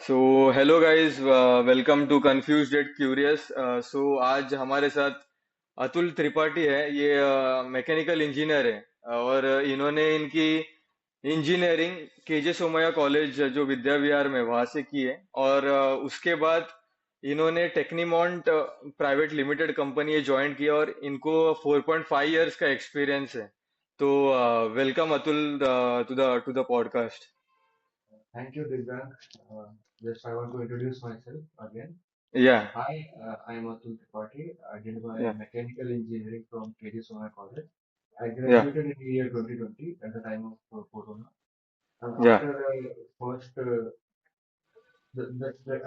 So hello guys, welcome to confused at curious. So आज हमारे साथ अतुल त्रिपाठी है। ये मैकेनिकल इंजीनियर है और इन्होंने इनकी इंजीनियरिंग केजे सोमैया कॉलेज जो विद्या विहार में वहां से की है। और उसके बाद इन्होंने Tecnimont private limited company join किया और इनको 4.5 इयर्स का एक्सपीरियंस है। तो welcome Atul to the podcast. Thank you, Divyang. Just I want to introduce myself again. या Hi, I am Atul Tripathi. I did my या mechanical engineering from KG Sona College. I या graduated in the year 2020 at the time of Corona. And या after first,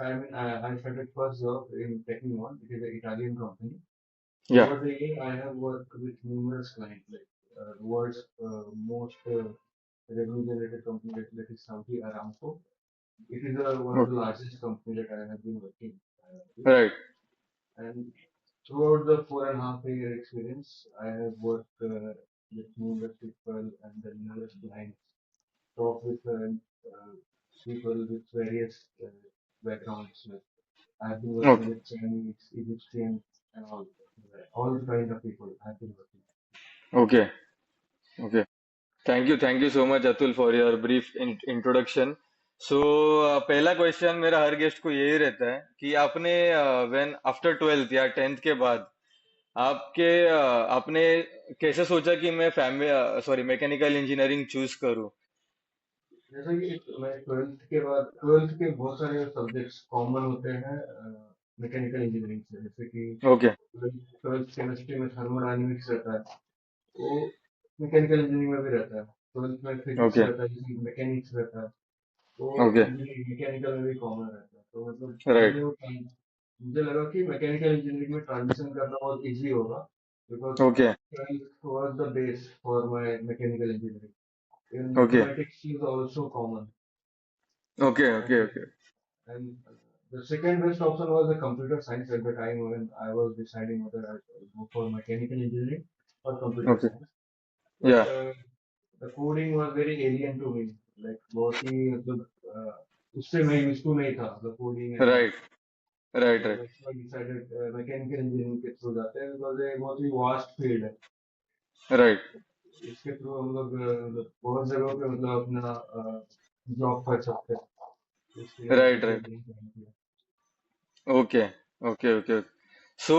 I started first job in Tecnimont. It is an Italian company. या Over the year, I have worked with numerous clients, like the world's most revenue-generated company that is Saudi Aramco. It is one of the largest company that I have been working with. Right. And throughout the 4.5 year experience, I have worked with numerous people and the numerous clients, talked with people with various backgrounds. Like I have been working okay with Chinese, Egyptian, and all kind of people I have been working. Okay okay. Thank you so much Atul for your brief introduction. So पहला question मेरा हर guest को यही रहता है कि आपने when after 12th या 10th के बाद आपने कैसे सोचा कि मैं family sorry mechanical engineering choose करूं। जैसा कि मैं ट्वेल्थ के बहुत सारे सब्जेक्ट्स कॉमन होते हैं मैकेनिकल इंजीनियरिंग से, जैसे कि ओके ट्वेल्थ केमिस्ट्री में थर्मोडायनेमिक्स रहता है, वो मैकेनिकल इंजीनियरिंग में भी रहता है। ट्वेल्थ में फिजिक्स ओके रहता है जिसमें मैकेनिक्स रहता है, वो ओके इंजीनियरिंग मैकेनिकल में भी कॉमन रहता है। तो मतलब राइट मैंने मुझे लगा कि मैकेनिकल इंजीनियरिंग में ट्रांजिशन करना बहुत इजी होगा, because okay twelfth was the base for my mechanical engineering. In okay mathematics is also common, okay okay and okay and the second best option was the computer science at the time when I was deciding whether I should go for mechanical engineering or computer okay science. या But the coding was very alien to me. Like बहुत ही मतलब उससे मैं used to नहीं था, the coding and all. Right right So right that's why I decided mechanical engineering के through जाते हैं, because ये बहुत ही vast field है। राइट इसके थ्रू हम लोग मतलब बहुत जगहों पे मतलब अपना जॉब कर सकते हैं। इसलिए right mechanical right engineering join किया। Okay okay okay. सो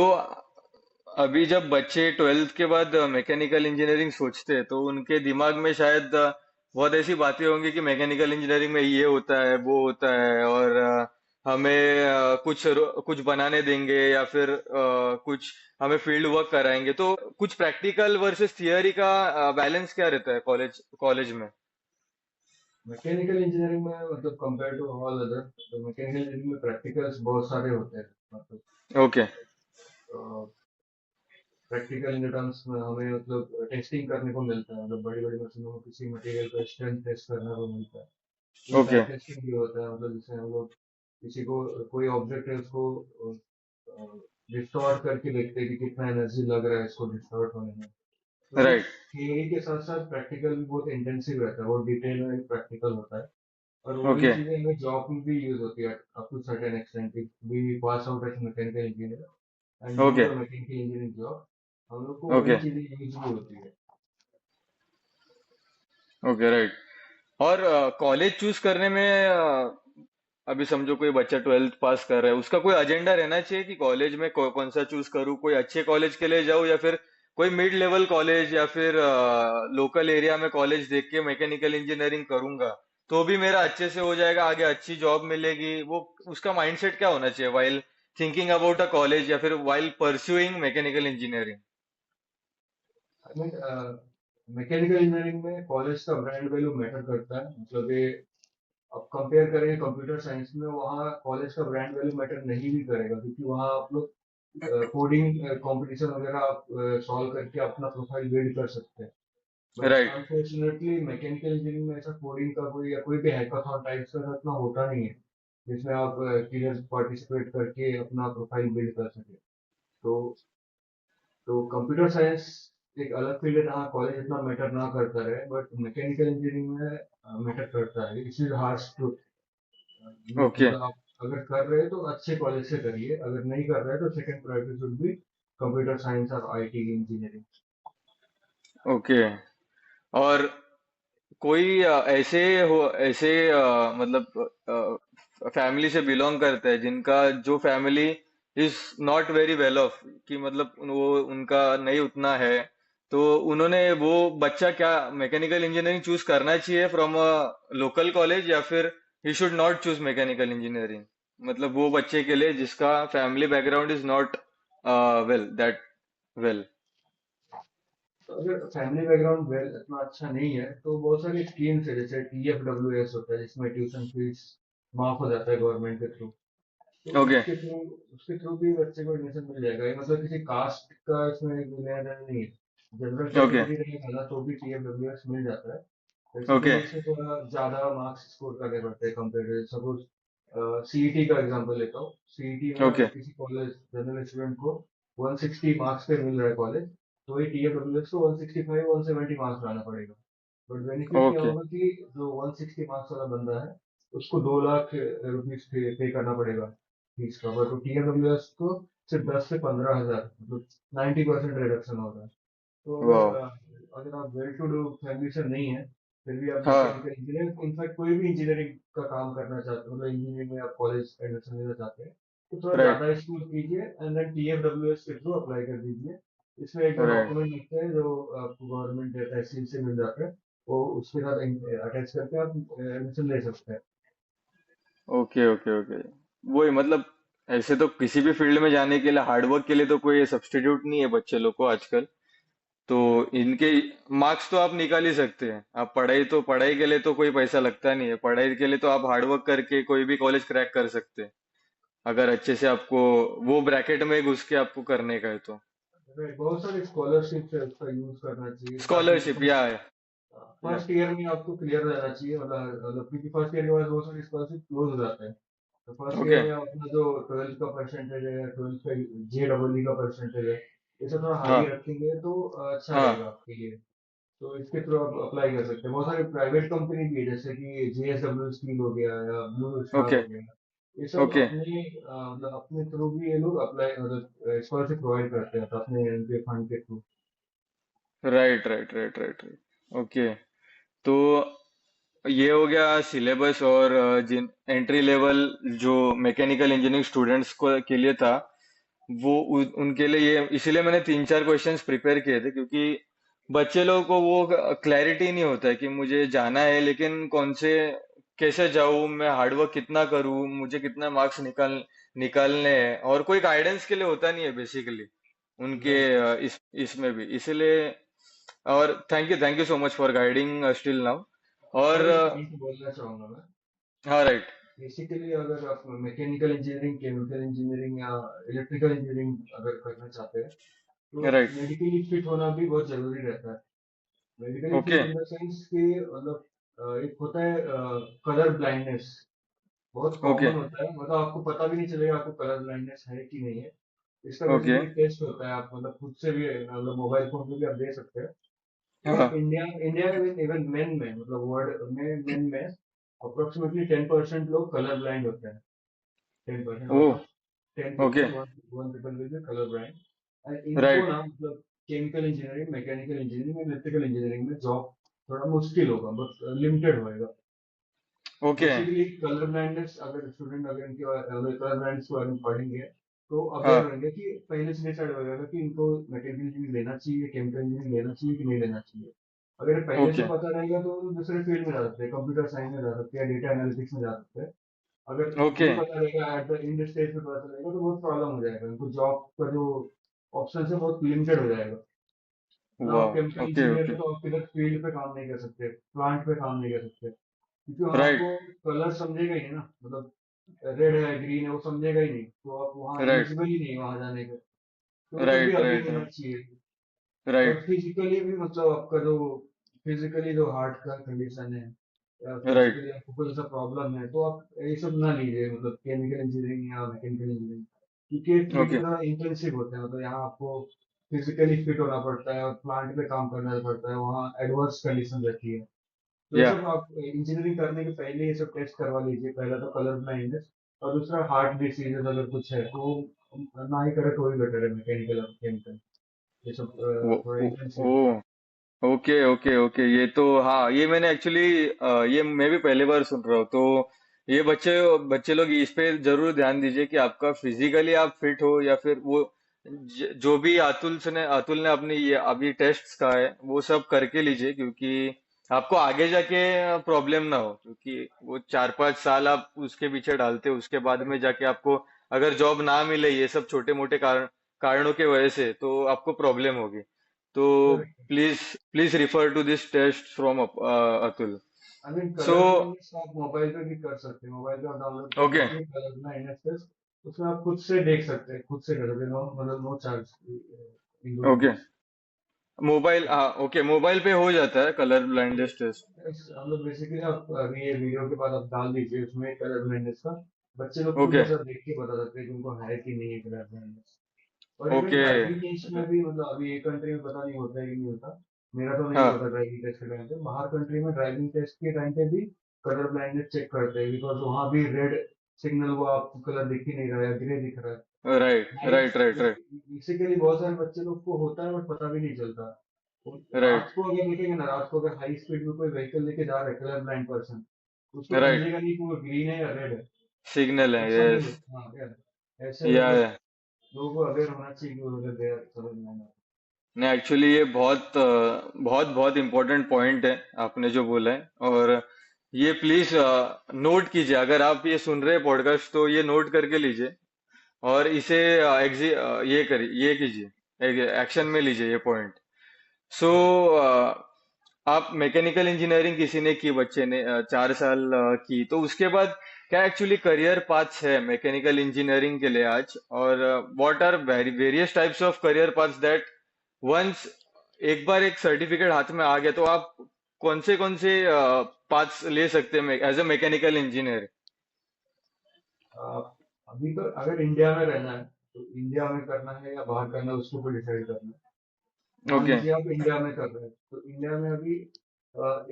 अभी जब बच्चे 12th के बाद मैकेनिकल इंजीनियरिंग सोचते हैं तो उनके दिमाग में शायद बहुत ऐसी बातें होंगी कि मैकेनिकल इंजीनियरिंग में ये होता है वो होता है और हमें कुछ बनाने देंगे या फिर कुछ हमें फील्ड वर्क कराएंगे। तो कुछ प्रैक्टिकल वर्सेस थियरी का बैलेंस क्या रहता है कॉलेज कॉलेज में। मैकेनिकल इंजीनियरिंग में मतलब कंपेयर टू ऑल अदर, तो मैकेनिकल इंजीनियरिंग में प्रैक्टिकल्स बहुत सारे होते हैं। मतलब ओके प्रैक्टिकल इन टर्म्स में हमें मतलब टेस्टिंग करने को मिलता है, मतलब बड़ी बड़ी मशीनों में किसी मटेरियल का स्ट्रेंथ टेस्ट करने को मिलता है। फिर ओके टाइप टेस्टिंग भी होता है, मतलब जैसे हम लोग किसी को कोई ऑब्जेक्ट है उसको डिस्टॉर्ट करके देखते हैं कि कितना एनर्जी लग रहा है इसको डिस्टॉर्ट होने में। तो राइट थियरी के साथ साथ प्रैक्टिकल भी बहुत इंटेंसिव रहता है, बहुत डिटेल में प्रैक्टिकल होता है। और वही ओके चीजें हमें जॉब में भी यूज होती है up to certain extent. If we pass out as mechanical engineer and do okay the mechanical engineering job, हम लोग को वही ओके चीजें यूज भी होती है। Okay right. और कॉलेज चूज करने में अभी समझो कोई बच्चा 12th पास कर रहा है, उसका कोई एजेंडा रहना चाहिए कि कॉलेज में कौन सा चूज करूँ, कोई अच्छे कॉलेज के लिए जाऊँ या फिर कोई मिड लेवल कॉलेज या फिर लोकल एरिया में कॉलेज देख के मैकेनिकल इंजीनियरिंग करूंगा तो भी मेरा अच्छे से हो जाएगा, आगे अच्छी जॉब मिलेगी। वो उसका माइंडसेट क्या होना चाहिए while thinking about a college या फिर while pursuing mechanical engineering. I mean mechanical engineering में कॉलेज का ब्रांड वैल्यू मैटर करता है। मतलब ये अब कंपेयर करें कंप्यूटर साइंस में, वहाँ कॉलेज का ब्रांड वैल्यू मैटर नहीं भी करेगा, क्योंकि वहाँ आप लोग कोडिंग कंपटीशन वगैरह आप सॉल्व करके अपना प्रोफाइल बिल्ड कर सकते हैं। But right unfortunately mechanical engineering में ऐसा कोडिंग का कोई या कोई भी हैकाथॉन टाइप का इतना होता नहीं है जिसमें आप क्लियर पार्टिसिपेट करके अपना प्रोफाइल बिल्ड कर सके। तो कंप्यूटर साइंस एक अलग फील्ड है जहाँ कॉलेज इतना मैटर ना करता रहे, बट मैकेनिकल इंजीनियरिंग में मैटर करता है। It is harsh truth. Okay मतलब आप अगर कर रहे हैं तो अच्छे कॉलेज से करिए, अगर नहीं कर रहे हैं तो second priority should be computer science और आईटी इंजीनियरिंग। ओके। और कोई मतलब फैमिली से बिलोंग करता है जिनका जो family is not very well of, कि मतलब वो उनका नहीं उतना है, तो उन्होंने वो बच्चा क्या मैकेनिकल इंजीनियरिंग चूज करना चाहिए फ्रॉम अ लोकल कॉलेज, या फिर he should not choose mechanical engineering, मतलब वो बच्चे के लिए जिसका family background is not well that well. तो अगर फैमिली बैकग्राउंड वेल इतना अच्छा नहीं है तो बहुत सारी स्कीम्स है, जैसे TFWS होता है जिसमें ट्यूशन फीस माफ हो जाता है गवर्नमेंट के थ्रू। तो ओके उसके थ्रू भी बच्चे को एडमिशन मिल जाएगा। ये मतलब किसी कास्ट का इसमें लेना देना नहीं है। जनरल ओके कैटेगरी रहेगा ना तो भी TFWS मिल जाता है। ओके बेसिकली इसमें थोड़ा ज्यादा मार्क्स स्कोर करने पड़ते हैं कंपेयर टू सपोज सीईटी का एग्जांपल लेता हूँ। सीईटी में ओके अगर किसी कॉलेज जनरल स्टूडेंट को 160 मार्क्स पे मिल रहा है कॉलेज, तो ही TFWS को 165 170 मार्क्स लाना पड़ेगा। बट बेनिफिट क्या ओके होगा कि जो 160 मार्क्स वाला बंदा है उसको 2 लाख रुपीज पे करना पड़ेगा फीस का, बट TFWS को सिर्फ 10 से 15 हजार, मतलब 90% रिडक्शन हो रहा है। तो वाह। अगर आप वेल टू डू फैमिली से नहीं है, फिर भी आप हाँ मैकेनिकल इंजीनियर, इनफैक्ट कोई भी इंजीनियरिंग का काम करना चाहते हो, मतलब इंजीनियरिंग में आप कॉलेज एडमिशन लेना चाहते हैं, तो थोड़ा राइट ज्यादा स्कोर कीजिए एंड देन TFWS के थ्रू अप्लाई कर दीजिए। इसमें एक दो राइट। डॉक्यूमेंट लगते हैं जो आपको गवर्नमेंट या तहसील से मिल जाते हैं, वो उसके साथ अटैच करके आप एडमिशन ले सकते हैं। Okay okay okay. वही मतलब, ऐसे तो किसी भी फील्ड में जाने के लिए हार्डवर्क के लिए तो कोई सब्स्टिट्यूट नहीं है बच्चे लोग को आजकल। तो इनके मार्क्स तो आप निकाल ही सकते हैं। आप पढ़ाई, तो पढ़ाई के लिए तो कोई पैसा लगता नहीं है, पढ़ाई के लिए तो आप हार्डवर्क करके कोई भी कॉलेज क्रैक कर सकते हैं, अगर अच्छे से आपको वो ब्रैकेट में घुस के आपको करने का है तो। बहुत सारी स्कॉलरशिप है, उसका यूज करना चाहिए स्टार्टिंग स्कॉलरशिप या है। या फर्स्ट ईयर में आपको क्लियर रहना चाहिए, मतलब क्योंकि फर्स्ट ईयर के बाद बहुत सारी स्कॉलरशिप क्लोज हो जाते हैं। तो फर्स्ट ईयर ओके में आप अपना जो 12th का परसेंटेज है, 12th का JEE का परसेंटेज है, ये सब थोड़ा हाँ हाई रखेंगे तो अच्छा रहेगा हाँ। आपके लिए। तो इसके थ्रू आप अप्लाई कर सकते हैं। बहुत सारी प्राइवेट कंपनी भी है, जैसे कि JSW स्टील हो गया या ब्लू स्टार ओके हो गया। ये सब ओके। अपने मतलब अपने थ्रू भी ये लोग अप्लाई, मतलब स्कॉलरशिप प्रोवाइड करते हैं, तो अपने इनके फंड के through. Right right right right right. Okay. तो ये हो गया सिलेबस, और जिन एंट्री लेवल जो मैकेनिकल इंजीनियरिंग स्टूडेंट्स को के लिए था, वो उनके लिए ये इसीलिए मैंने तीन चार क्वेश्चंस प्रिपेयर किए थे, क्योंकि बच्चे लोगों को वो क्लैरिटी नहीं होता है कि मुझे जाना है, लेकिन कौन से कैसे जाऊं, मैं हार्डवर्क कितना करूं, मुझे कितना मार्क्स निकालने हैं, और कोई गाइडेंस के लिए होता नहीं है बेसिकली उनके राइट। इसमें भी, इसीलिए। और thank you so much for guiding still now. और और एक पॉइंट बोलना चाहूंगा मैं। हाँ राइट बेसिकली अगर आप मैकेनिकल इंजीनियरिंग, केमिकल इंजीनियरिंग या इलेक्ट्रिकल इंजीनियरिंग अगर करना चाहते हैं, तो राइट। मेडिकली फिट होना भी बहुत जरूरी रहता है। Medically okay fit in the sense कि मतलब एक होता है कलर ब्लाइंडनेस, बहुत ओके कॉमन होता है, मतलब आपको पता भी नहीं चलेगा आपको कलर ब्लाइंडनेस है कि नहीं है। इसका ओके। बेसिकली टेस्ट होता है, आप मतलब खुद से भी, मतलब मोबाइल फोन पे भी आप दे सकते हैं। तो हाँ। इंडिया इंडिया में इवन मेन में, मतलब वर्ल्ड में मेन में अप्रोक्सीमेटली 10% लोग कलर ब्लाइंड होते हैं। 10% oh out of 10 okay. People, one people will be colour blind. And इनको राइट। ना मतलब chemical engineering, mechanical engineering, electrical engineering में जॉब थोड़ा मुश्किल होगा, बट लिमिटेड होएगा। ओके। बेसिकली कलर ब्लाइंडनेस, अगर स्टूडेंट अगर इनके कलर ब्लाइंडनेस के बारे में पढ़ेंगे तो अवेयर हाँ। रहेंगे कि पहले से डिसाइड हो जाएगा कि इनको मैकेनिकल इंजीनियरिंग लेना चाहिए, केमिकल इंजीनियरिंग लेना चाहिए कि नहीं लेना चाहिए। अगर ये पहले से ओके पता रहेगा तो दूसरे फील्ड में जा सकते हैं, कंप्यूटर साइंस में जा सकते हैं, डेटा एनालिटिक्स में जा सकते हैं। अगर ओके। नहीं पता रहेगा, एट द इंड स्टेज में पता चलेगा, तो बहुत प्रॉब्लम हो जाएगा, उनको जॉब का जो ऑप्शन है बहुत लिमिटेड हो जाएगा। ना आप वाह। Chemical okay engineer okay. हो तो आप किधर फील्ड पे काम नहीं कर सकते, प्लांट पे काम नहीं कर सकते, क्योंकि वहाँ राइट आपको कलर समझेगा ही नहीं ना, मतलब रेड है ग्रीन है वो समझेगा ही नहीं, तो आप वहाँ राइट एलिजिबल ही नहीं है वहाँ जाने का। तो ये सब भी राइट अवेयर राइट होना राइट चाहिए। और राइट फिजिकली भी, मतलब आपका जो फिजिकली जो हार्ट का कंडीशन है या राइट। फिजिकली आपको कोई ऐसा प्रॉब्लम है, तो आप ये सब ना लीजिए, मतलब केमिकल इंजीनियरिंग या मैकेनिकल इंजीनियरिंग, क्योंकि फील्ड ओके थोड़ा इंटेंसिव होते हैं, मतलब यहाँ आपको फिजिकली फिट होना पड़ता है और प्लांट पे काम करना पड़ता है, वहाँ एडवर्स कंडीशन रहती है। तो ये या सब आप इंजीनियरिंग करने के पहले ये सब टेस्ट करवा लीजिए। पहला तो कलर ब्लाइंडनेस, और दूसरा हार्ट डिसीजेज अगर कुछ है तो ना ही करे तो ही बेटर है, मैकेनिकल और केमिकल ये सब वो थोड़ा वो इंटेंसिव है। ओ ओके ओके ओके, ये तो हाँ, ये मैंने एक्चुअली ये मैं भी पहली बार सुन रहा हूँ। तो ये बच्चे बच्चे लोग इस पे जरूर ध्यान दीजिए कि आपका फिजिकली आप फिट हो, या फिर वो जो भी अतुल ने अपने ये अभी टेस्ट का है वो सब करके लीजिए, क्योंकि आपको आगे जाके प्रॉब्लम ना हो। क्योंकि वो 4-5 साल आप उसके पीछे डालते हो, उसके बाद में जाके आपको अगर जॉब ना मिले ये सब छोटे मोटे कारणों के वजह से, तो आपको प्रॉब्लम होगी। तो correct. Please please refer to this test from Atul. I mean so colour blindness आप मोबाइल पे भी कर सकते हैं। मोबाइल पे आप डाउनलोड कर ओके लीजिए कलर ब्लाइंडनेस टेस्ट, उसमें आप खुद से देख सकते हैं, खुद से कर सकते हैं, नो मतलब no charge in doing okay, this. Mobile, हाँ ओके, मोबाइल पे हो जाता है कलर ब्लाइंडनेस टेस्ट। हम लोग बेसिकली आप अभी ये वीडियो के बाद आप डाल दीजिए उसमें कलर ब्लाइंडनेस का, बच्चे लोग खुद ओके ऐसा देख के बता सकते हैं कि उनको है कि नहीं है कलर ब्लाइंडनेस। और इवन ओके, ड्राइविंग टेस्ट में भी, मतलब अभी एक कंट्री में पता नहीं होता है कि नहीं होता, मेरा तो नहीं हाँ होता ड्राइविंग टेस्ट के टाइम पे। बाहर कंट्री में ड्राइविंग टेस्ट के टाइम पे भी कलर ब्लाइंडनेस चेक करते हैं, बिकॉज वहां भी रेड सिग्नल वो आपको कलर दिख ही नहीं रहा है, ग्रे दिख रहा है। Right right right right basically बहुत सारे बच्चे लोग को होता है बट पता भी नहीं चलता। राइट रात को अगर देखेंगे ना, रात को अगर हाई स्पीड में कोई व्हीकल लेके जा रहा है कलर ब्लाइंड पर्सन, उसको राइट, समझेगा नहीं कि वो ग्रीन है या रेड है। सिग्नल है, ऐसा भी यस। हाँ यार, ऐसे या मतलब लोगों को अवेयर होना चाहिए कि वो दे आर कलर ब्लाइंड। नहीं, एक्चुअली ये बहुत बहुत बहुत इम्पोर्टेंट पॉइंट है आपने जो बोला है। और ये प्लीज नोट कीजिए, अगर आप ये सुन रहे हैं पॉडकास्ट तो ये नोट करके लीजिए, और इसे ये करिए, ये कीजिए, एक्शन में लीजिए ये पॉइंट। सो आप मैकेनिकल इंजीनियरिंग किसी ने की, बच्चे ने 4 साल की, तो उसके बाद क्या एक्चुअली करियर पाथ्स है मैकेनिकल इंजीनियरिंग के लिए आज, और what are various types of career paths that once एक बार एक सर्टिफिकेट हाथ में आ गया तो आप कौन से पाथ्स ले सकते हैं एज अ मैकेनिकल इंजीनियर। आ, अभी तो अगर इंडिया में रहना है तो इंडिया में करना है या बाहर करना है उसके ऊपर डिसाइड करना है। मान ओके लीजिए आप इंडिया में कर रहे हैं तो इंडिया में अभी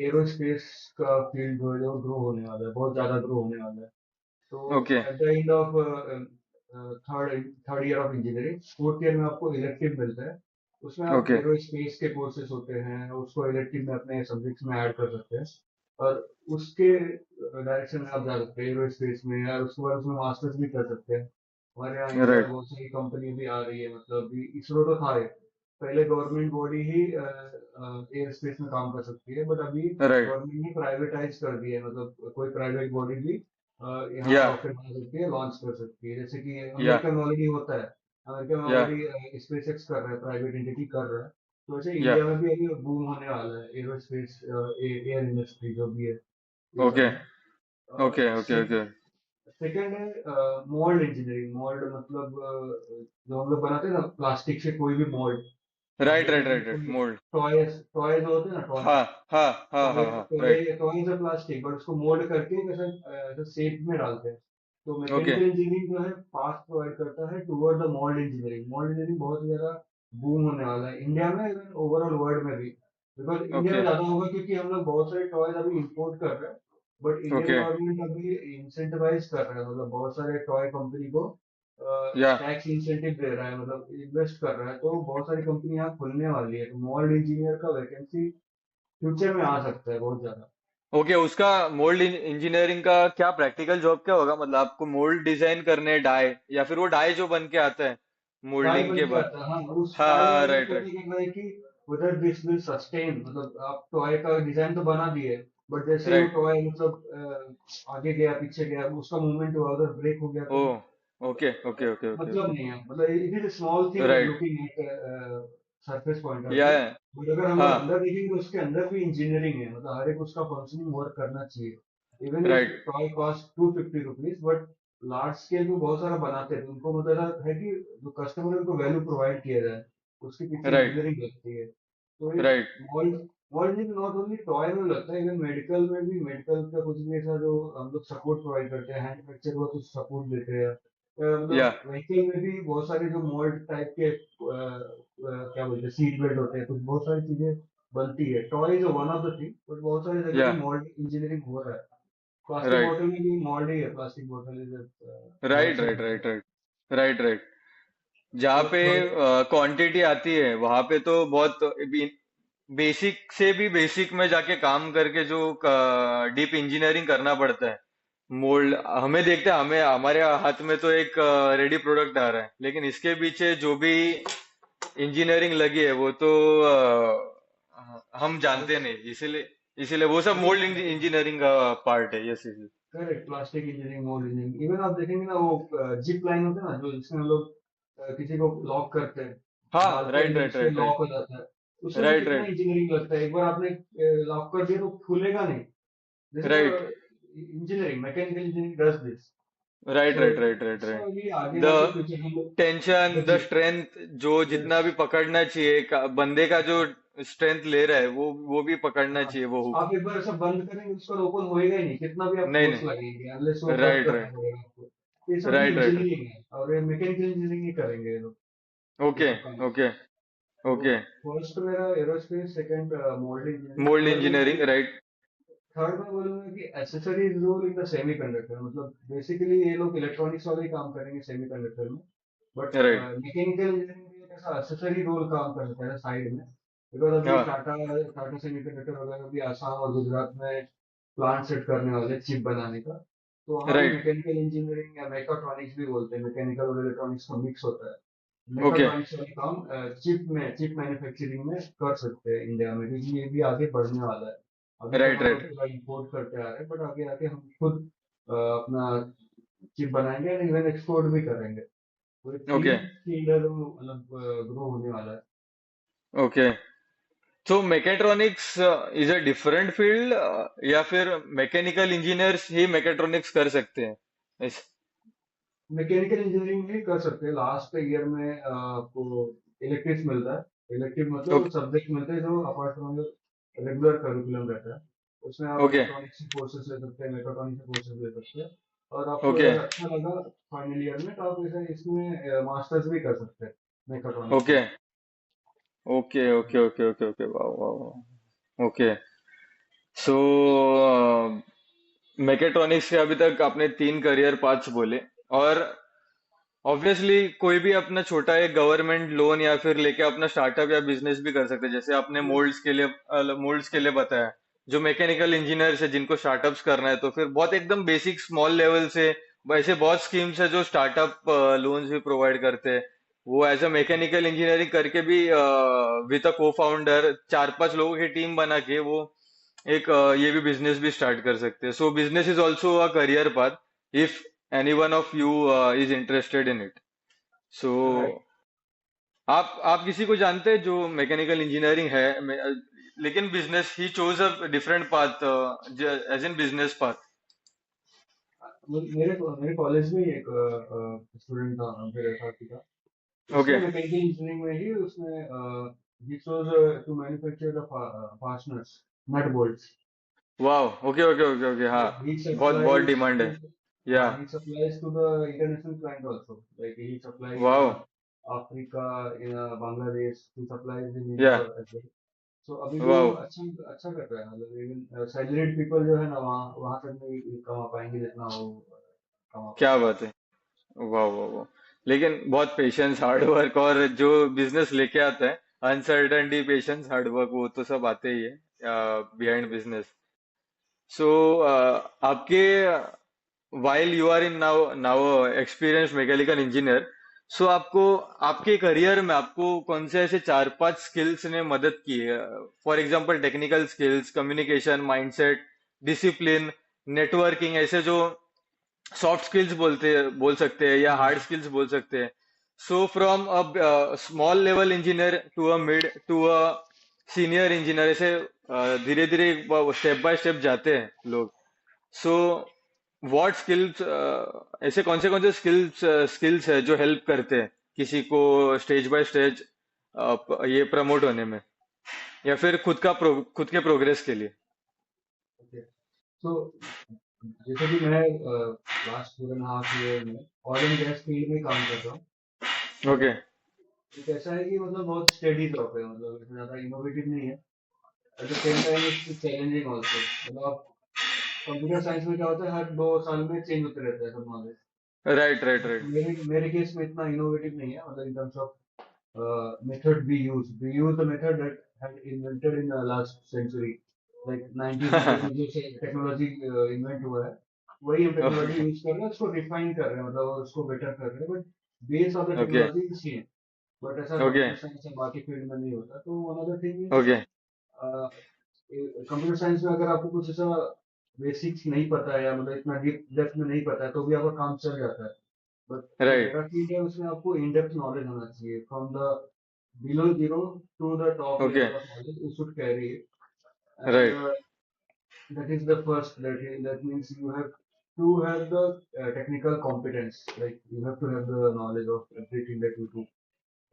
एरोस्पेस का फील्ड जो है वो ग्रो होने वाला है, बहुत ज्यादा ग्रो होने वाला है। तो okay at the end of third third year of engineering, fourth year में आपको इलेक्टिव मिलता है। उसमें आप ओके एरोस्पेस के कोर्सेज होते हैं, उसको इलेक्टिव में अपने सब्जेक्ट्स में ऐड कर सकते हैं, और उसके डायरेक्शन में आप जा सकते हैं एरोस्पेस में, या उसके बाद उसमें मास्टर्स भी कर सकते हैं। हमारे यहाँ इंडिया में राइट बहुत सारी कंपनी भी आ रही है, मतलब इसरो तो था पहले गवर्नमेंट बॉडी ही एयर स्पेस में काम कर सकती है, बट अभी राइट गवर्नमेंट ने प्राइवेटाइज कर दिया है, मतलब कोई प्राइवेट बॉडी भी यहाँ या रॉकेट बना सकती है, लॉन्च कर सकती है। जैसे कि या अमेरिका में ऑलरेडी होता है, अमेरिका में या ऑलरेडी स्पेस एक्स कर रहा है, प्राइवेट एंटिटी कर रहा है। तो वैसे या इंडिया में भी अभी बूम होने वाला है एरोस्पेस, एयर इंडस्ट्री जो भी है ये सब ओके में। ओके ओके ओके सेकेंड है मोल्ड इंजीनियरिंग। मोल्ड मतलब जो हम लोग बनाते हैं ना प्लास्टिक से कोई भी मोल्ड, राइट राइट जैसे राइट राइट, कोई मोल्ड। टॉयज टॉयज होते हैं ना, टॉय हाँ हाँ हाँ टॉय हाँ हाँ, toy right. Toy is a plastic, but उसको मोल्ड करके जैसे ऐसे शेप में डालते हैं। तो ओके मैकेनिकल इंजीनियरिंग जो है पाथ प्रोवाइड करता है toward the mould engineering. Mould engineering बहुत ज्यादा बूम होने वाला है इंडिया में, इवन ओवरऑल वर्ल्ड में भी। बिकॉज इंडिया ओके में ज्यादा होगा क्योंकि हम लोग बहुत सारे टॉयज अभी इंपोर्ट कर रहे हैं, बट इंडियन ओके गवर्नमेंट अभी इंसेंटिवाइज कर रहा है, मतलब बहुत सारे टॉय कंपनी को या टैक्स इंसेंटिव दे रहा है, मतलब इन्वेस्ट कर रहा है, तो बहुत सारी कंपनी यहाँ खुलने वाली है। तो मोल्ड इंजीनियर का वैकेंसी फ्यूचर में आ सकता है बहुत ज्यादा। ओके, उसका मोल्ड इंजीनियरिंग का क्या प्रैक्टिकल जॉब क्या होगा? मतलब आपको मोल्ड डिजाइन करने डाई, या फिर वो डाई जो बन के आता है डाई मोल्डिंग बन के के बाद? आता है, हाँ, उस हाँ डाई में हाँ, मतलब राइट कैसे राइट। करना है कि उधर दिस विल सस्टेन, मतलब आप टॉय का डिजाइन तो बना दिए, बट जैसे ही वो राइट, टॉय मतलब आगे गया पीछे गया, उसका मूवमेंट हुआ, उधर ब्रेक हो गया, ओ तो ओके ओके ओके ओके मतलब ओके, नहीं है, मतलब it is small thing right. Looking at surface point of या व्यू। बट अगर हम लोग हाँ, अंदर देखेंगे तो उसके अंदर भी इंजीनियरिंग है, मतलब हर एक उसका फंक्शनिंग वर्क करना चाहिए। Even if right toy cost ₹250, but large scale में बहुत सारा बनाते हैं, तो उनको मतलब है कि जो कस्टमर है उनको वैल्यू प्रोवाइड किया जाए, उसके पीछे राइट इंजीनियरिंग लगती है। तो ये right world world not only toy में लगता है, इवन मेडिकल में भी, मेडिकल का कुछ भी ऐसा जो हम लोग सपोर्ट प्रोवाइड करते हैं, हैंड फ्रैक्चर हुआ तो सपोर्ट देते हैं। या मतलब व्हीकल में भी बहुत सारे जो मोल्ड टाइप के क्या बोलते हैं सीट बेल्ट होते हैं, कुछ बहुत सारी चीजें बनती है। Toy is one of the thing, but बहुत सारी जगह या भी मोल्डिंग इंजीनियरिंग हो रहा है। प्लास्टिक राइट बॉटल में भी मोल्ड ही है, plastic bottle is mould right से राइट बनता है। Right right right right. जहाँ और पे थोड़ा क्वांटिटी आती है वहां पे तो बहुत बेसिक से भी बेसिक में जाके काम करके जो डीप इंजीनियरिंग करना पड़ता है। मोल्ड हमें देखते हैं, हमें हमारे हाथ में तो एक रेडी प्रोडक्ट आ रहा है, लेकिन इसके पीछे जो भी इंजीनियरिंग लगी है वो तो हम जानते नहीं, इसीलिए इसीलिए वो सब मोल्ड इंजीनियरिंग का पार्ट है। Yes yes. Correct, plastic engineering, mould engineering. Even आप देखेंगे ना वो जिप लाइन होता है ना, जो जिसमें हम लोग किसी को लॉक करते हैं, हाँ डालते हैं राइट अंदर राइट उसमें राइट राइट लॉक हो जाता है। उसमें भी राइट कितना राइट इंजीनियरिंग लगता है। एक बार आपने लॉक कर दिया तो खुलेगा नहीं। This is right engineering, mechanical engineering does this. Right so right right right so right. अभी आगे द जाके फ्यूचर हम लोग tension, the the zip, strength, जो यस, जितना भी पकड़ना चाहिए बंदे का जो स्ट्रेंथ ले रहा है वो भी पकड़ना हाँ, चाहिए वो हुक। आप एक बार ऐसा बंद करेंगे उसका ओपन होएगा ही नहीं, कितना भी आप नहीं फोर्स नहीं। लगेंगे, अनलेस वो कट राइट करना राइट पड़ेगा आपको। ये सब भी राइट राइट। इंजीनियरिंग है, और ये मैकेनिकल इंजीनियरिंग ही करेंगे ये लोग, ये ओके सब काम। ओके तो ओके। फर्स्ट मेरा aerospace, second mould engineering, mould engineering right. Third में बोलूंगा कि accessories role in the semiconductor. मतलब बेसिकली ये लोग इलेक्ट्रॉनिक्स वाले ही काम करेंगे सेमीकंडक्टर में, बट राइट। मैकेनिकल इंजीनियरिंग में एक ऐसा एक्सेसरी रोल काम करता है साइड में। बिकॉज अभी हाँ टाटा टाटा सेमीकंडक्टर वगैरह भी आसाम और गुजरात में प्लांट सेट करने वाले चिप बनाने का। तो वहाँ भी राइट। मैकेनिकल इंजीनियरिंग या मैकाट्रॉनिक्स भी बोलते हैं, मैकेनिकल और इलेक्ट्रॉनिक्स का मिक्स होता है। ओके। मैकाट्रॉनिक्स वाले काम चिप मैन्युफैक्चरिंग में कर सकते हैं इंडिया में, क्योंकि ये भी आगे बढ़ने वाला है। अभी तक राइट हम लोग राइट। पूरा इम्पोर्ट करते आ रहे हैं, बट आगे आके हम खुद अपना चिप बनाएंगे एंड इवन एक्सपोर्ट भी करेंगे। तो एक ओके तीन फील्ड है जो मतलब ग्रो होने वाला है। ओके। तो mechatronics is a different field, या फिर मैकेनिकल इंजीनियर्स ही मैकेट्रॉनिक्स कर सकते हैं? इस मैकेनिकल इंजीनियरिंग भी कर सकते हैं। लास्ट ईयर में आपको इलेक्टिव मिलता है। इलेक्टिव मतलब ओके सब्जेक्ट मिलते हैं जो अपार्ट फ्रॉम रेगुलर करिकुलम रहता है। उसमें आप ओके इलेक्ट्रॉनिक्स के कोर्सेज ले सकते हैं, मैकेट्रॉनिक्स के कोर्सेज ले सकते हैं। और आपको ओके अगर अच्छा लगा फाइनल ईयर में, तो आप इसे इसमें मास्टर्स भी कर सकते हैं मैकेट्रॉनिक्स ओके में। Okay okay okay okay okay. वाह वाह वाह। ओके। सो मैकेट्रॉनिक्स के अभी तक आपने तीन करियर पाथ्स बोले, और ऑब्वियसली कोई भी अपना छोटा एक गवर्नमेंट लोन या फिर लेके अपना स्टार्टअप या बिजनेस भी कर सकते हैं, जैसे आपने मोल्ड्स के लिए बताया। जो मैकेनिकल इंजीनियर्स है जिनको स्टार्टअप्स करना है, तो फिर बहुत एकदम बेसिक स्मॉल लेवल से ऐसे बहुत स्कीम्स है जो स्टार्टअप लोन्स भी प्रोवाइड करते हैं। वो एज अ मैकेनिकल इंजीनियरिंग करके भी विद अ को फाउंडर चार पांच लोगों की टीम बना के वो एक ये भी बिजनेस भी स्टार्ट कर सकते हैं। सो business is also a career path if any one of you is interested in it. So right. आप किसी को जानते हैं जो मैकेनिकल इंजीनियरिंग है लेकिन business he chose a different path as in business path? मेरे मेरे कॉलेज में ही एक स्टूडेंट था, मेरे साथी था। ओके। उसने मैकेनिकल इंजीनियरिंग में ही उसने he chose to manufacture the fasteners, nut bolts. वाह। Okay okay okay okay. हाँ। So he बहुत बहुत supplies डिमांड है। to, या he supplies to the international client also. Like he supply in वाह। Africa, in Bangladesh, he supplies in या India as well. So अभी वो वाह। अच्छा अच्छा कर रहा है। मतलब इवन सैलरीड पीपल जो है ना, वहाँ वहाँ तक नहीं कमा पाएंगे जितना वो कमा क्या पाता है। बात है। वाह वाह वाह। लेकिन बहुत पेशेंस, हार्ड वर्क, और जो बिजनेस लेके आता है अनसर्टनटी, पेशेंस, हार्ड वर्क, वो तो सब आते ही है बिहाइंड बिजनेस। सो आपके while you are in now experienced mechanical engineer, सो आपको आपके करियर में आपको कौन से ऐसे चार पांच स्किल्स ने मदद की है? For example technical skills, communication, mindset, discipline, networking, ऐसे जो सॉफ्ट स्किल्स बोल सकते हैं या हार्ड स्किल्स बोल सकते हैं। So from a small level engineer to a mid to a senior engineer, ऐसे धीरे धीरे स्टेप बाय स्टेप जाते हैं लोग। सो व्हाट स्किल्स, ऐसे कौन से स्किल्स है जो हेल्प करते हैं किसी को स्टेज बाय स्टेज ये प्रमोट होने में, या फिर खुद के प्रोग्रेस के लिए? ओके। सो जैसे कि मैं लास्ट 4.5 ईयर में ऑयल एंड गैस फील्ड में काम कर रहा हूँ। ओके। एक ऐसा है कि मतलब बहुत स्टेडी जॉब है, मतलब इसमें ज्यादा इनोवेटिव नहीं है। Eight the same time it's challenging also. मतलब कंप्यूटर साइंस में क्या होता है, हर 2 साल में चेंज होते रहता है सब नॉलेज। Right right right. मेरे केस में इतना इनोवेटिव नहीं है, मतलब in terms of method we use. We use the method that had invented in the last century. Like 1900 में जो टेक्नोलॉजी इन्वेंट हुआ है, वही हम टेक्नोलॉजी ओके यूज कर रहे हैं, उसको रिफाइन कर रहे हैं, मतलब और उसको बेटर कर रहे हैं, but base of the okay technology same. But ऐसा ओके कंप्यूटर साइंस या बाकी फील्ड में नहीं होता। तो one other thing is, okay. Computer science में अगर आपको कुछ ऐसा बेसिक्स नहीं पता है, या मतलब इतना डीप डेप्थ में नहीं पता है, तो भी आपका काम चल जाता है। बट जो राइट मेरा फील्ड है उसमें आपको इन डेप्थ नॉलेज होना चाहिए, from the below zero to the top okay level of knowledge you should carry it. And right that is the first, that means you have to have the technical competence, like you have to have the knowledge of everything that you do,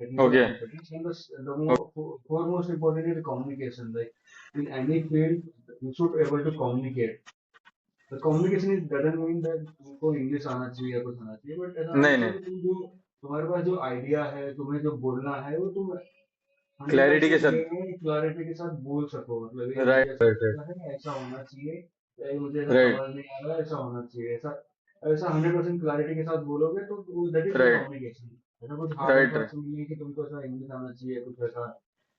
technical okay competence. And the more foremost important is communication. Like in any field you should able to communicate. The communication is doesn't mean that तुमको English आना चाहिए या कुछ आना चाहिए, but ऐसा आना नहीं चाहिए नहीं, कि तुम जो तुम्हारे पास जो आइडिया है, तुम्हें जो बोलना है, वो तुम हंड्रेड क्लैरिटी के परसेंट वे साथ। में क्लैरिटी के साथ बोल सको। मतलब ये मुझे राइट ऐसा राइट राइट लगता है, ऐसा होना चाहिए, या ये मुझे ऐसा राइट समझ नहीं आ रहा है, ऐसा होना चाहिए, ऐसा ऐसा 100% क्लैरिटी के साथ बोलोगे तो that is the right communication. ऐसा कुछ हार्ड एंड राइट फास्ट नहीं है कि तुमको ऐसा इंग्लिश आना चाहिए, कुछ ऐसा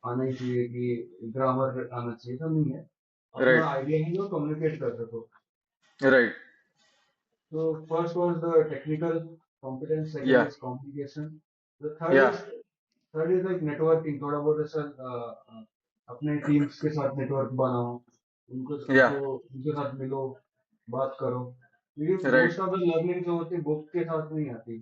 आना ही चाहिए कि ग्रामर आना चाहिए, सब नहीं है। अपना राइट आइडिया ही जो कम्युनिकेट कर सको। Right. So first was the technical competence, second या is communication, the या third is like networking। थोड़ा बहुत ऐसा अपने टीम्स के साथ नेटवर्क बनाओ, या उनके साथ मिलो, बात करो। क्योंकि right most of the learning जो होती है बुक के साथ नहीं आती,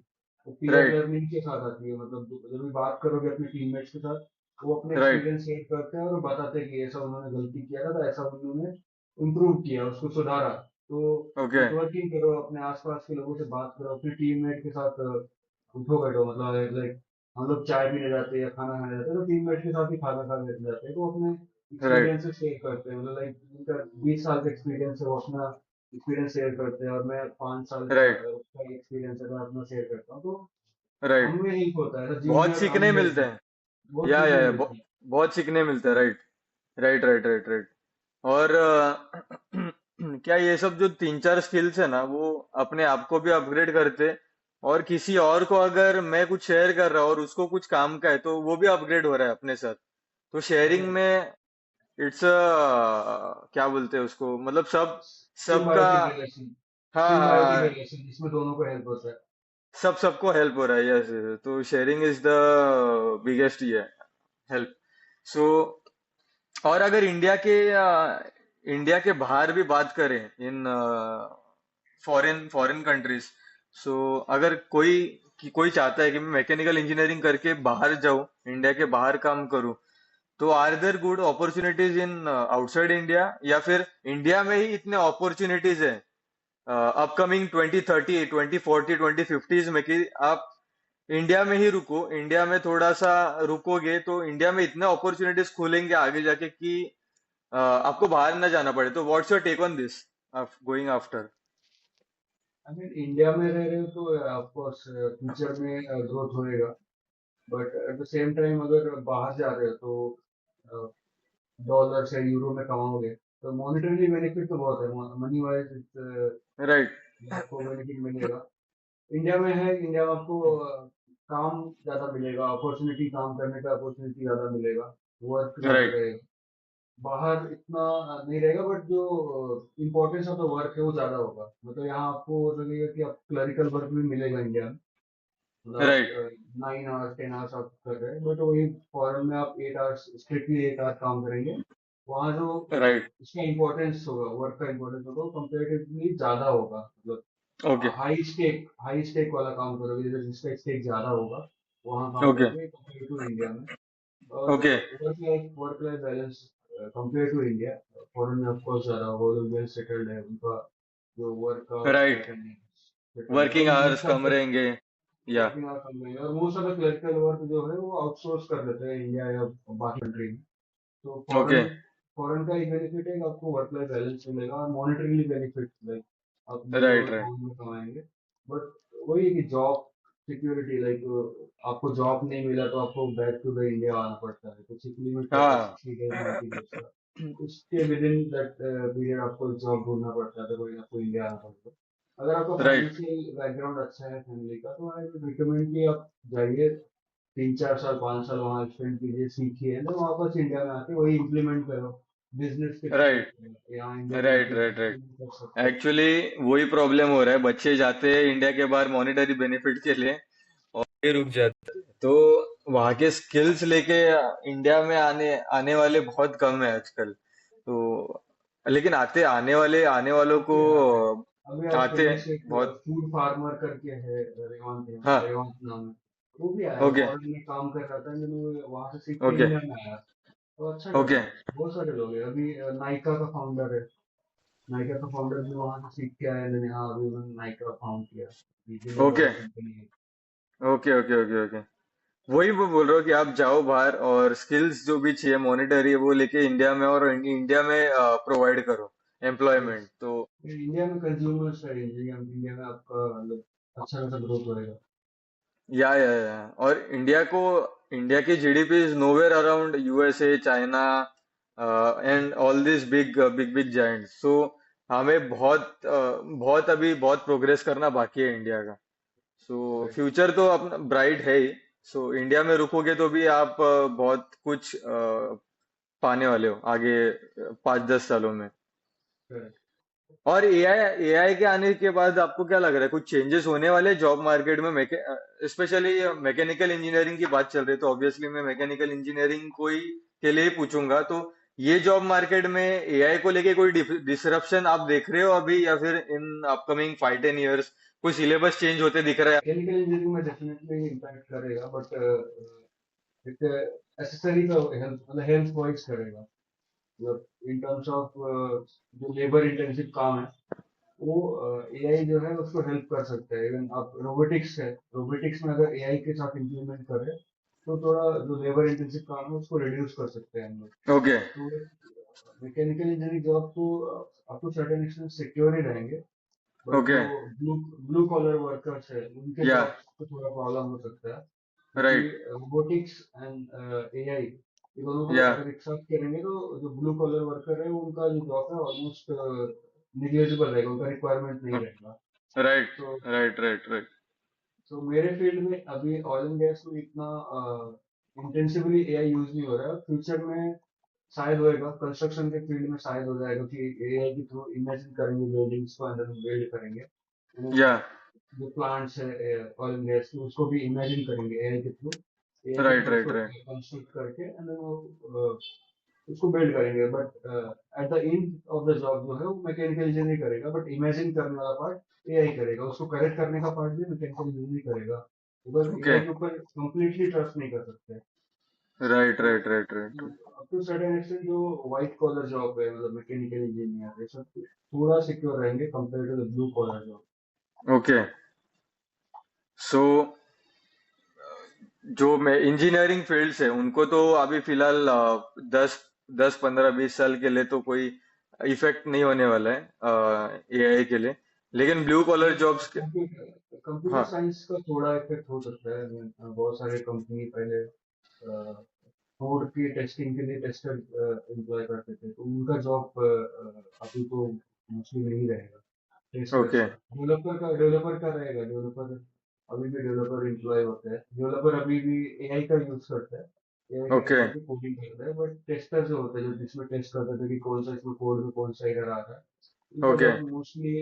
वो पीयर राइट लर्निंग के साथ आती है। मतलब जब भी बात करोगे अपने टीममेट्स के साथ, वो अपने राइट। एक्सपीरियंस शेयर करते हैं और बताते हैं कि ऐसा उन्होंने गलती किया था, तो ऐसा उन्होंने इम्प्रूव किया, उसको सुधारा। तो ओके नेटवर्किंग करो, अपने आसपास के लोगों से बात करो, अपने टीममेट के साथ उठो बैठो। मतलब लाइक हम लोग चाय पीने जाते हैं या खाना खाने जाते हैं, तो टीममेट के साथ ही खाना खाने जाते हैं, तो अपने राइट एक्सपीरियंसेस शेयर करते हैं। मतलब लाइक उनका 20 साल का एक्सपीरियंस है, वो अपना एक्सपीरियंस शेयर करते हैं, और मैं 5 साल का राइट एक्सपीरियंस है, मैं अपना शेयर करता हूँ। तो राइट। हमें हेल्प होता है, बहुत जूनियर सीखने हम मिलते जैसे हैं। बहुत सीखने या मिलता है। बहुत सीखने मिलता है। Right right right right right. और क्या ये सब जो तीन चार स्किल्स है ना, वो अपने आप को भी अपग्रेड करते, और किसी और को अगर मैं कुछ शेयर कर रहा हूँ और उसको कुछ काम का है, तो वो भी अपग्रेड हो रहा है अपने साथ। तो शेयरिंग राइट, में इट्स क्या बोलते हैं उसको, मतलब सबका। सिम्बायोटिक रिलेशन, हाँ हाँ सिम्बायोटिक हाँ, रिलेशन जिसमें दोनों को हेल्प होता है। सबको हेल्प हो रहा है। यस, तो शेयरिंग इज द बिगेस्ट ये हेल्प। सो और अगर इंडिया के बाहर भी बात करें, इन फॉरेन फॉरेन कंट्रीज, सो अगर कोई चाहता है कि मैं मैकेनिकल इंजीनियरिंग करके बाहर जाऊं, इंडिया के बाहर काम करूं, तो are there good opportunities in outside India, या फिर इंडिया में ही इतने अपॉर्चुनिटीज है अपकमिंग 2030 2040 2050 में, कि आप इंडिया में ही रुको, इंडिया में थोड़ा सा रुकोगे तो इंडिया में इतने अपॉर्चुनिटीज खुलेंगे आगे जाके कि आपको बाहर ना जाना पड़े। तो what's your take on this going after? I mean India में रह रहे हो तो ऑफ कोर्स फ्यूचर में ग्रोथ होएगा, but at the same time अगर बाहर जा रहे हो तो डॉलर से यूरो में कमाओगे, तो मॉनेटरी बेनिफिट तो बहुत है, मनी वाइज राइट आपको बेनिफिट मिलेगा। इंडिया में है, इंडिया में आपको काम ज्यादा मिलेगा, अपॉर्चुनिटी, काम करने का अपॉर्चुनिटी ज्यादा मिलेगा, वर्क ज्यादा राइट रहेगा। बाहर इतना नहीं रहेगा, बट जो इम्पोर्टेंस ऑफ द वर्क है वो ज्यादा होगा। मतलब यहाँ आपको लगेगा कि आप क्लरिकल वर्क भी मिलेगा इंडिया में, मतलब राइट आप 9 आवर्स 10 आवर्स आप कर रहे हैं, बट वही फॉरेन में आप 8 आवर्स, स्ट्रिक्टली 8 आवर्स काम करेंगे। वहाँ जो राइट। इसका इम्पोर्टेंस होगा, वर्क का इम्पोर्टेंस होगा, कंपेरेटिवली ज्यादा होगा। मतलब ओके हाई स्टेक वाला काम करोगे, जैसे जिसका स्टेक ज्यादा होगा, वहाँ काम ओके करोगे कंपेयर टू इंडिया में। और okay. Work life balance compare to India, foreign में ऑफकोर्स ज्यादा होगा, वो लोग वेल सेटल्ड है, उनका जो वर्क का राइट, पैटर्न है सेटल्ड है। वर्किंग और hours most of come the रहेंगे। या वर्किंग आवर कम रहेंगे, और most of the clerical work जो है वो आउटसोर्स कर देते हैं इंडिया या बाकी कंट्री में। तो ओके। फॉरेन फॉरेन का एक बेनिफिट है कि आपको वर्क लाइफ बैलेंस मिलेगा, और मॉनेटरीली बेनिफिट, लाइक आप यूरो राइट राइट। पाउंड में कमाएंगे। बट वही है कि जॉब सिक्योरिटी, लाइक आपको जॉब नहीं मिला तो आपको बैक टू द इंडिया आना पड़ता है, तो सिक लीव मिलता है हाँ 60 डेज 90 डेज का। उसके विद इन दैट पीरियड आपको जॉब ढूंढना पड़ता है, तो कोई आपको इंडिया आना पड़ता है। अगर आपका राइट। फाइनेंशियल बैकग्राउंड अच्छा है फैमिली का, तो आई वुड रिकमेंड कि आप जाइए, 3 4 साल 5 साल वहाँ स्पेंड कीजिए, सीखिए, तो वापस इंडिया में आके वही इम्प्लीमेंट करो बिजनेस के थ्रू। राइट। यहाँ इंडिया में राइट। आके राइट। राइट। implement कर सकते हैं। एक्चुअली वही प्रॉब्लम हो रहा है, बच्चे जाते हैं इंडिया के बाहर मॉनेटरी बेनिफिट के लिए और ये रुक जाते हैं, तो वहाँ के स्किल्स लेके इंडिया में आने आने वाले बहुत कम है आजकल। तो लेकिन आने वालों को आते हैं। अभी आप आते हैं जैसे एक बहुत। फूड फार्मर करके है, रेवांत है, हाँ। रेवांत नाम है। वो भी आया, वो ओके। फॉरेन में काम कर रहा था, लेकिन वो वहां से सीख के ओके। इंडिया में आया। तो अच्छा कर ओके। रहा है। बहुत सारे लोग हैं अभी। नाइका का फाउंडर है। नाइका का फाउंडर भी वहां से सीख के आया, मैंने, हाँ, अभी उन्होंने नाइका फाउंड किया। इतनी ओके। बड़ी कंपनी है। ओके। ओके। ओके। ओके। वही वो बोल रहा हूँ कि आप जाओ बाहर और स्किल्स जो भी चाहिए मॉनेटरी वो लेके इंडिया में, और इंडिया में प्रोवाइड करो यस। एम्प्लॉयमेंट तो। इंडिया में कंज्यूमर्स है, इंडिया में आपका मतलब अच्छा खासा ग्रोथ होएगा। या और इंडिया की GDP is nowhere around USA, China and all this big big big giants. So हमें बहुत अभी बहुत प्रोग्रेस करना बाकी है इंडिया का। सो फ्यूचर तो अपना ब्राइट है ही। सो इंडिया में रुकोगे तो भी आप बहुत कुछ पाने वाले हो आगे 5-10 सालों में। करेक्ट। और एआई के आने के बाद आपको क्या लग रहा है, कुछ चेंजेस होने वाले जॉब मार्केट में? स्पेशली मैकेनिकल इंजीनियरिंग की बात चल रही है, तो ऑब्वियसली मैं मैकेनिकल इंजीनियरिंग कोई के लिए ही पूछूंगा। तो ये जॉब मार्केट में एआई को लेके कोई डिसरप्शन आप देख रहे हो अभी, या फिर इन अपकमिंग 5-10 years कोई सिलेबस चेंज होते दिख रहा है? मैकेनिकल इंजीनियरिंग में डेफिनेटली इम्पैक्ट करेगा, बट एक एसेसरी का हेल्प, मतलब हेल्थ वाइज करेगा। मतलब इन टर्म्स ऑफ जो लेबर इंटेंसिव काम है, वो एआई जो है उसको हेल्प कर सकता है। इवन आप रोबोटिक्स है, रोबोटिक्स में अगर एआई के साथ इम्प्लीमेंट करें, तो थोड़ा जो लेबर इंटेंसिव काम है उसको रिड्यूस कर सकते हैं हम लोग। ओके। तो मैकेनिकल इंजीनियरिंग जॉब तो आपको सर्टेन एक्सटेंट सिक्योर ही रहेंगे, बट ओके। जो ब्लू ब्लू कॉलर वर्कर्स है, उनके या। जॉब्स को थोड़ा प्रॉब्लम हो सकता है, क्योंकि राइट। रोबोटिक्स एंड एआई, ये दोनों को या। अगर एक साथ करेंगे, तो जो ब्लू कॉलर वर्कर है उनका जो जॉब है ऑलमोस्ट निग्लेजिबल रहेगा, उनका रिक्वायरमेंट नहीं रहेगा। राइट। तो राइट। राइट। राइट। मेरे फील्ड में अभी ऑयल एंड गैस में इतना इंटेंसिवली एआई यूज नहीं हो रहा है। फ्यूचर में शायद होएगा, कंस्ट्रक्शन के फील्ड में शायद हो जाएगा कि एआई के थ्रू इमेजिन करेंगे बिल्डिंग्स को, अंदर बिल्ड करेंगे। या। जो प्लांट्स है ऑयल एंड गैस के, उसको भी इमेजिन करेंगे एआई के थ्रू। एआई के राइट। Through right. उसको राइट। कंस्ट्रक्ट करके एंड देन वो उसको बिल्ड करेंगे। But at the end of the job जो है वो मैकेनिकल इंजीनियर करेगा, बट इमेजिन करने वाला पार्ट एआई करेगा, उसको करेक्ट करने का पार्ट भी मैकेनिकल इंजीनियर करेगा। Because okay. एआई के ऊपर कंप्लीटली ट्रस्ट नहीं कर सकते। राइट। तो right. Right. Right. Up to certain extent जो व्हाइट कॉलर जॉब है, मतलब मैकेनिकल इंजीनियर, ये सब थोड़ा सिक्योर रहेंगे compare to the blue collar job. Okay. So जो मैं इंजीनियरिंग फील्ड्स है उनको तो अभी फिलहाल 10 10 15 20 साल के लिए तो कोई इफेक्ट नहीं होने वाला है एआई के लिए, लेकिन ब्लू कॉलर जॉब्स के। कंप्यूटर कंप्यूटर हाँ। साइंस का थोड़ा इफेक्ट हो सकता है। बहुत सारे कंपनी पहले कोड की टेस्टिंग के लिए टेस्टर एम्प्लॉय करते थे, तो उनका जॉब अभी तो मोस्टली नहीं रहेगा। Testers okay. का, डेवलपर का रहेगा। डेवलपर अभी भी डेवलपर एम्प्लॉय होते हैं। डेवलपर अभी भी एआई का यूज करता है, एआई का यूज ओके। करके कोडिंग करता है, बट टेस्टर जो होते हैं, जो जिसमें टेस्ट करते थे कि कौन सा इसमें कोड में कौन सा एरर आ रहा है, उनका okay. Job mostly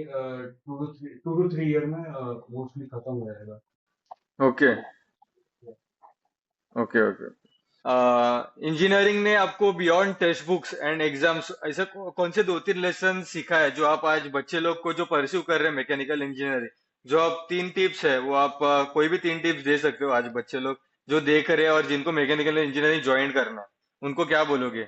2 to 3 year में मोस्टली खत्म हो जाएगा। ओके। ओके। ओके। इंजीनियरिंग ने आपको beyond text books and exams ऐसे कौन से 2-3 लेसन सिखा है जो आप आज बच्चे लोग को जो परस्यू कर रहे हैं मैकेनिकल इंजीनियरिंग, जो आप 3 टिप्स है वो आप कोई भी 3 टिप्स दे सकते हो आज बच्चे लोग जो देख रहे हैं और जिनको मैकेनिकल इंजीनियरिंग ज्वाइन करना है, उनको क्या बोलोगे?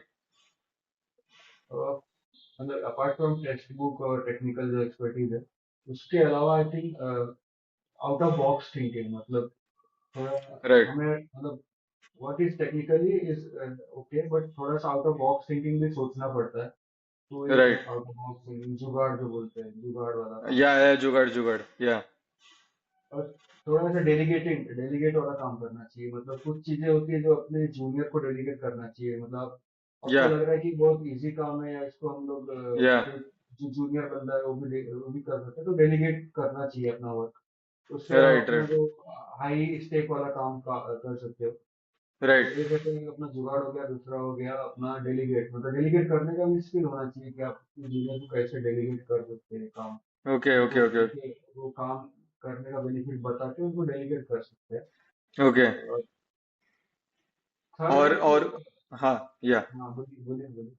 मतलब अपार्ट फ्रॉम टेक्स्ट बुक और टेक्निकल जो एक्सपर्टीज है, उसके अलावा I think out of box thinking, मतलब थोड़ा राइट। हमें, मतलब what is technically is okay, but थोड़ा सा आउट ऑफ बॉक्स थिंकिंग भी सोचना पड़ता है। तो ये right. Out of box thinking, जुगाड़ जो बोलते हैं, जुगाड़ वाला काम। या जुगाड़ जुगाड़ या। और थोड़ा सा डेलीगेट वाला काम करना चाहिए। मतलब कुछ चीजें होती है जो अपने जूनियर को डेलीगेट करना चाहिए। मतलब आपको या लग रहा है कि बहुत इजी काम है या इसको हम लोग या कोई जो जूनियर बंदा है वो भी कर सकते हैं, तो डेलीगेट करना चाहिए अपना वर्क। उससे आप राइट अपना राइट जो हाई स्टेक वाला काम कर सकते हो। तो राइट एक है तो अपना जुगाड़ हो गया, दूसरा हो गया अपना डेलीगेट, मतलब डेलीगेट करने का भी स्किल होना चाहिए कि आप जूनियर को कैसे डेलीगेट कर सकते हैं काम। ओके ओके उनको ओके उनके वो काम करने का बेनिफिट बता के उनको डेलीगेट कर सकते हैं। ओके और थर्ड है कि और हाँ या हाँ, बोलिए बोलिए बोलिए।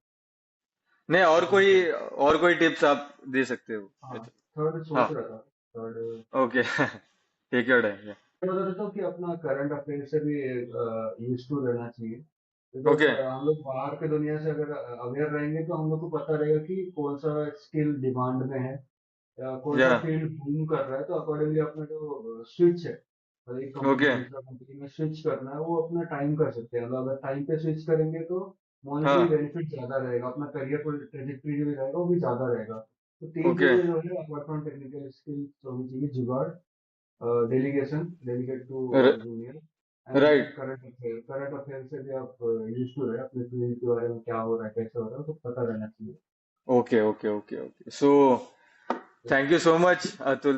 नहीं, क्या बोल रहे हैं? और कोई टिप्स आप दे सकते हो हाँ, अच्छा। थर्ड हाँ सोच रहा था। थर्ड ओके ठीक है या मैं बता देता हूँ कि अपना करंट अफेयर से भी यूज टू रहना चाहिए। बिकॉज ओके हम लोग बाहर के दुनिया से अगर अवेयर रहेंगे तो हम लोग को पता रहेगा कि कौन सा स्किल डिमांड में है या कौन या सा फील्ड बूम कर रहा है, तो अकॉर्डिंगली अपना जो स्विच है, मतलब एक कंपनी ओके से दूसरा कंपनी में स्विच करना है, वो अपना टाइम कर सकते हैं। मतलब अगर टाइम पे स्विच करेंगे तो मॉनेटरी हाँ बेनिफिट ज्यादा रहेगा, अपना करियर ट्रेजेक्टरी जो भी रहेगा वो भी ज्यादा रहेगा। तो तीन ओके चीजें जो है अपार्ट फ्रॉम टेक्निकल स्किल होनी चाहिए: jugaad, delegate to junior, and then write current affair. Current affair से भी आप यूज टू रहे अपने फील्ड के बारे में, क्या हो रहा है कैसे हो रहा है तो पता रहना चाहिए। Okay okay okay okay so thank you so much Atul